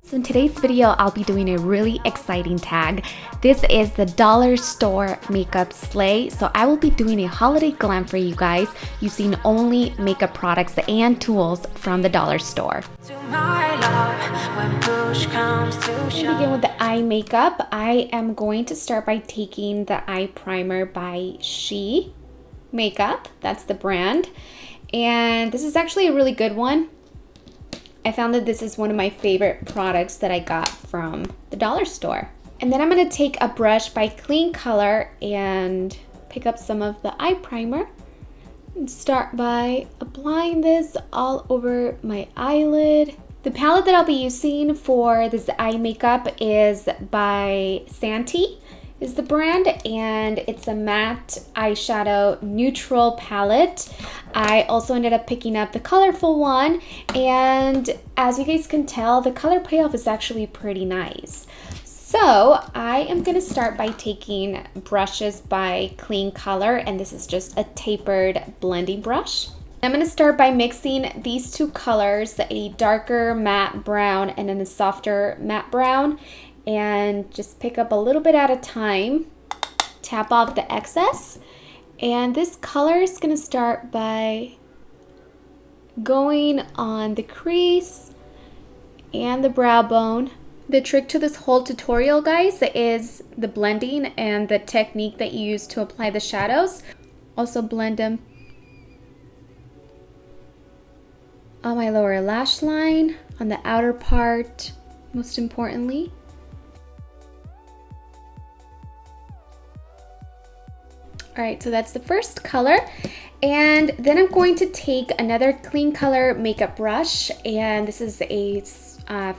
So in today's video, I'll be doing a really exciting tag. This is the dollar store makeup sleigh. So I will be doing a holiday glam for you guys using only makeup products and tools from the dollar store. To begin with the eye makeup, I am going to start by taking the eye primer by She Makeup. That's the brand. And this is actually a really good one. I found that this is one of my favorite products that I got from the dollar store. And then I'm going to take a brush by Clean Color and pick up some of the eye primer and start by applying this all over my eyelid. The palette that I'll be using for this eye makeup is by Santee is the brand, and it's a matte eyeshadow neutral palette. I also ended up picking up the colorful one, and as you guys can tell, the color payoff is actually pretty nice. So I am going to start by taking brushes by Clean Color, and this is just a tapered blending brush. I'm going to start by mixing these two colors, a darker matte brown and then a softer matte brown, and just pick up a little bit at a time, tap off the excess. And this color is going to start by going on the crease and the brow bone. The trick to this whole tutorial, guys, is the blending and the technique that you use to apply the shadows. Also blend them on my lower lash line, on the outer part, most importantly. All right, so that's the first color. And then I'm going to take another Clean Color makeup brush, and this is a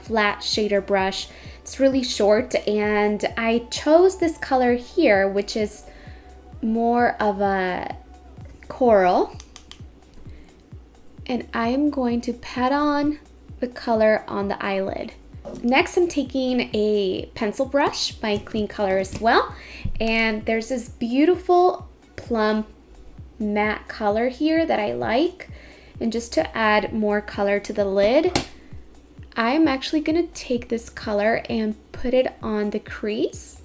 flat shader brush. It's really short, and I chose this color here, which is more of a coral. And I am going to pat on the color on the eyelid. Next, I'm taking a pencil brush by Clean Color as well. And there's this beautiful plum matte color here that I like. And just to add more color to the lid, I'm actually going to take this color and put it on the crease.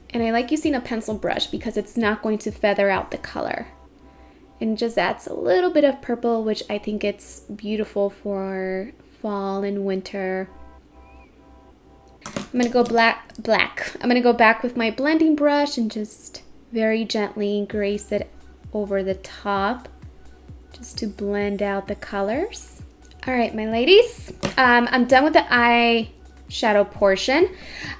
And I like using a pencil brush because it's not going to feather out the color. And just adds a little bit of purple, which I think it's beautiful for fall and winter. I'm gonna go black. I'm gonna go back with my blending brush and just very gently grace it over the top just to blend out the colors. All right, my ladies, I'm done with the eyeshadow portion.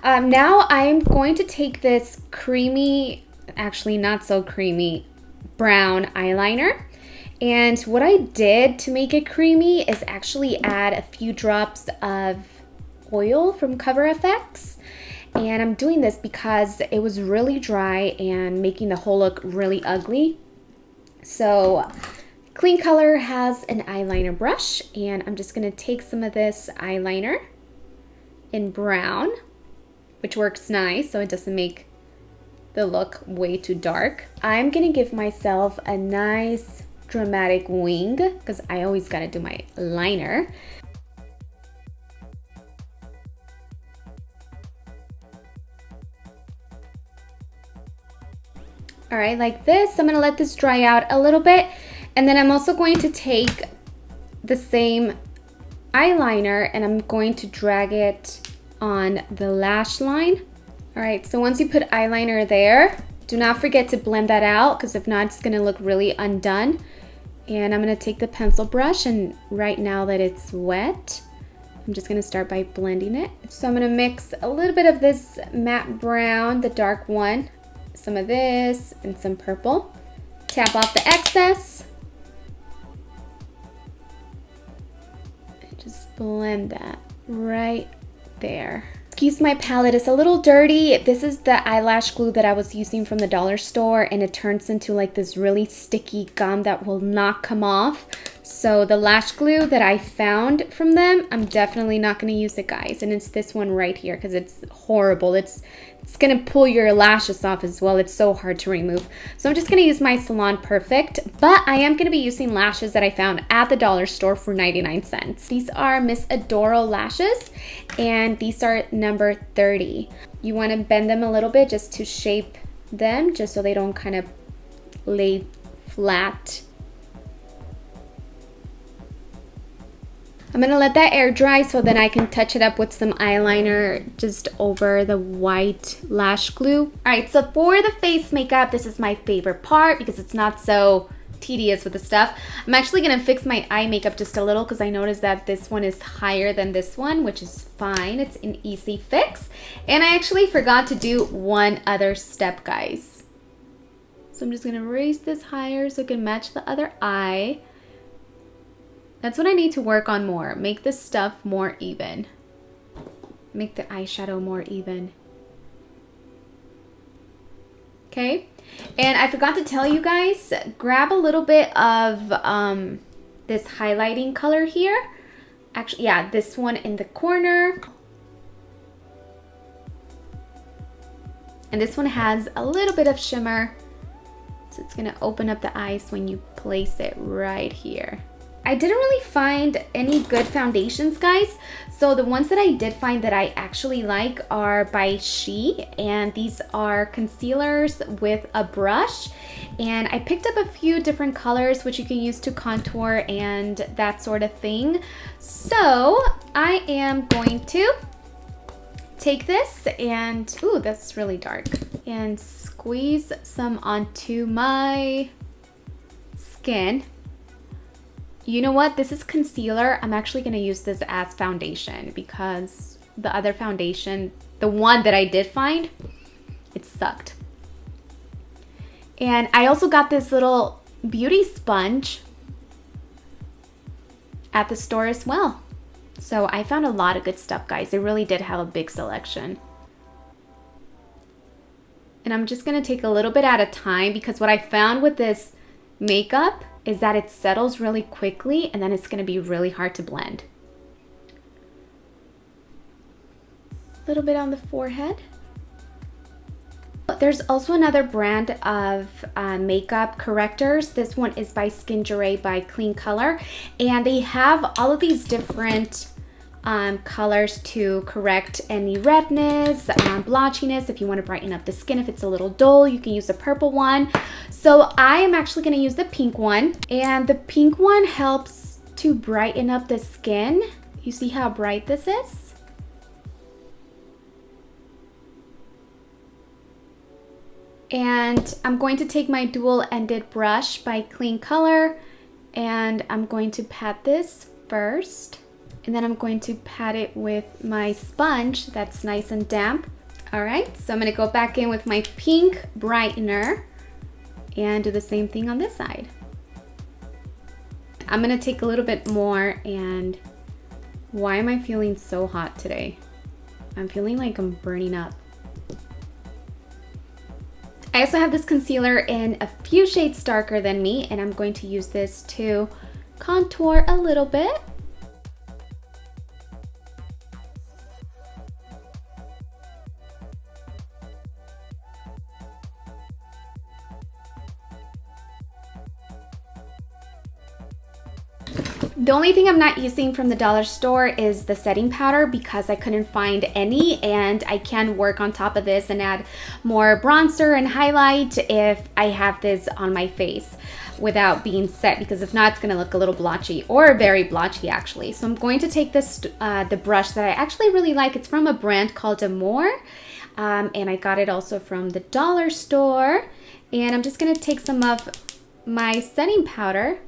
Now I'm going to take this creamy, actually not so creamy, brown eyeliner. And what I did to make it creamy is actually add a few drops of oil from Cover FX. And I'm doing this because it was really dry and making the whole look really ugly. So Clean Color has an eyeliner brush, and I'm just going to take some of this eyeliner in brown, which works nice so it doesn't make the look way too dark. I'm going to give myself a nice dramatic wing because I always got to do my liner. All right, like this. I'm going to let this dry out a little bit, and then I'm also going to take the same eyeliner and I'm going to drag it on the lash line. All right, so once you put eyeliner there, do not forget to blend that out because if not, it's going to look really undone. And I'm going to take the pencil brush, and right now that it's wet, I'm just going to start by blending it. So I'm going to mix a little bit of this matte brown, the dark one, some of this, and some purple. Tap off the excess. And just blend that right there. Excuse my palette, it's a little dirty. This is the eyelash glue that I was using from the dollar store, and it turns into like this really sticky gum that will not come off. So the lash glue that I found from them, I'm definitely not going to use it, guys. And it's this one right here because it's horrible. It's going to pull your lashes off as well. It's so hard to remove. So I'm just going to use my Salon Perfect. But I am going to be using lashes that I found at the dollar store for 99 cents. These are Miss Adoro lashes. And these are number 30. You want to bend them a little bit just to shape them, just so they don't kind of lay flat. I'm gonna let that air dry so then I can touch it up with some eyeliner just over the white lash glue. All right, so for the face makeup, this is my favorite part because it's not so tedious with the stuff. I'm actually gonna fix my eye makeup just a little because I noticed that this one is higher than this one, which is fine. It's an easy fix. And I actually forgot to do one other step, guys. So I'm just gonna raise this higher so it can match the other eye. That's what I need to work on more. Make this stuff more even. Make the eyeshadow more even. Okay. And I forgot to tell you guys, grab a little bit of this highlighting color here. Actually, yeah, this one in the corner. And this one has a little bit of shimmer. So it's gonna open up the eyes when you place it right here. I didn't really find any good foundations, guys. So the ones that I did find that I actually like are by She, and these are concealers with a brush. And I picked up a few different colors which you can use to contour and that sort of thing. So I am going to take this and, ooh, that's really dark, and squeeze some onto my skin. You know what? This is concealer. I'm actually going to use this as foundation because the other foundation, the one that I did find, it sucked. And I also got this little beauty sponge at the store as well. So I found a lot of good stuff, guys. They really did have a big selection. And I'm just going to take a little bit at a time because what I found with this makeup is that it settles really quickly and then it's going to be really hard to blend. A little bit on the forehead. There's also another brand of makeup correctors. This one is by Skin Jure by Clean Color, and they have all of these different colors to correct any redness, blotchiness. If you want to brighten up the skin, if it's a little dull, you can use the purple one. So I am actually going to use the pink one, and the pink one helps to brighten up the skin. You see how bright this is? And I'm going to take my dual-ended brush by Clean Color, and I'm going to pat this first. And then I'm going to pat it with my sponge that's nice and damp. All right, so I'm gonna go back in with my pink brightener and do the same thing on this side. I'm gonna take a little bit more, and why am I feeling so hot today? I'm feeling like I'm burning up. I also have this concealer in a few shades darker than me, and I'm going to use this to contour a little bit. The only thing I'm not using from the dollar store is the setting powder because I couldn't find any, and I can work on top of this and add more bronzer and highlight if I have this on my face without being set, because if not, it's gonna look a little blotchy, or very blotchy actually. So I'm going to take this, the brush that I actually really like. It's from a brand called Amore, and I got it also from the dollar store. And I'm just gonna take some of my setting powder.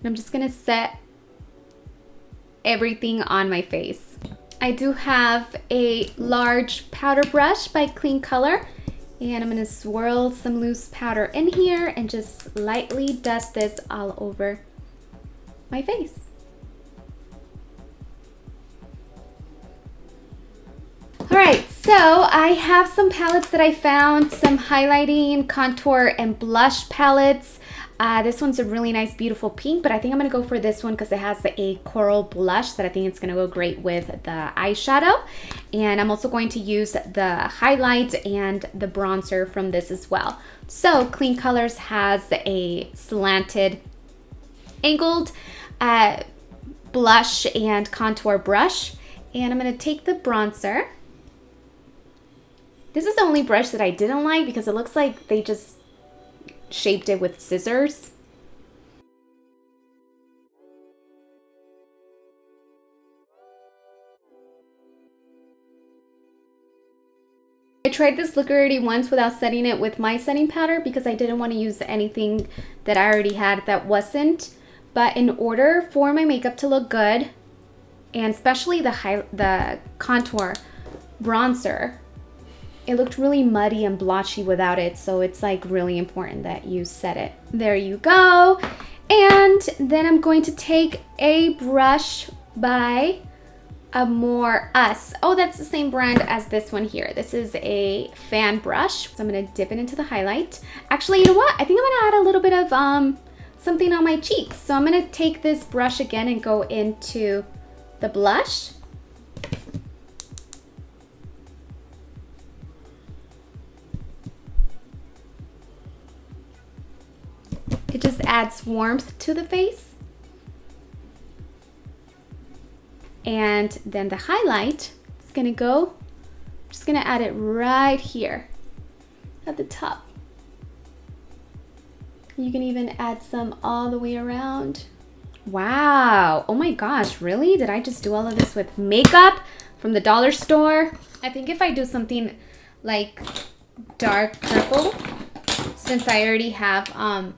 I'm just gonna set everything on my face. I do have a large powder brush by Clean Color, and I'm gonna swirl some loose powder in here and just lightly dust this all over my face. All right, so I have some palettes that I found, some highlighting, contour, and blush palettes. This one's a really nice, beautiful pink, but I think I'm going to go for this one because it has a coral blush that I think it's going to go great with the eyeshadow. And I'm also going to use the highlight and the bronzer from this as well. So Clean Colors has a slanted, angled blush and contour brush. And I'm going to take the bronzer. This is the only brush that I didn't like because it looks like they just shaped it with scissors. I tried this look already once without setting it with my setting powder because I didn't want to use anything that I already had that wasn't. But in order for my makeup to look good, and especially the contour bronzer, it looked really muddy and blotchy without it, so it's like really important that you set it. There you go. And then I'm going to take a brush by Amore Us. Oh, that's the same brand as this one here. This is a fan brush. So I'm gonna dip it into the highlight. Actually, you know what? I think I'm gonna add a little bit of something on my cheeks. So I'm gonna take this brush again and go into the blush. It just adds warmth to the face. And then the highlight is gonna go, I'm just gonna add it right here at the top. You can even add some all the way around. Wow, oh my gosh, really? Did I just do all of this with makeup from the dollar store? I think if I do something like dark purple, since I already have a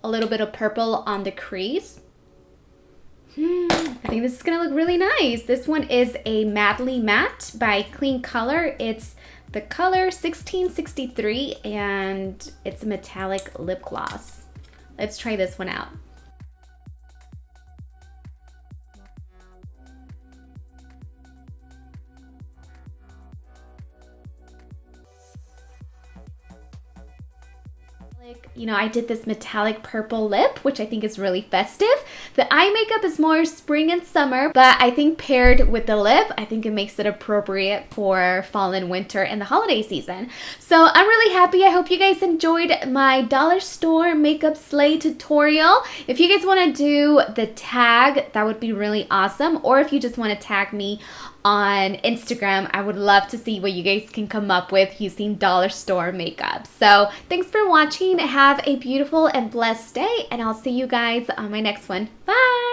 little bit of purple on the crease, I think this is gonna look really nice. This one is a Madly Matte by Clean Color. It's the color 1663 and it's a metallic lip gloss. Let's try this one out. You know, I did this metallic purple lip, which I think is really festive. The eye makeup is more spring and summer, but I think paired with the lip, I think it makes it appropriate for fall and winter and the holiday season. So I'm really happy. I hope you guys enjoyed my dollar store makeup slay tutorial. If you guys want to do the tag, that would be really awesome. Or if you just want to tag me on Instagram, I would love to see what you guys can come up with using dollar store makeup. So thanks for watching. Have a beautiful and blessed day, and I'll see you guys on my next one. Bye!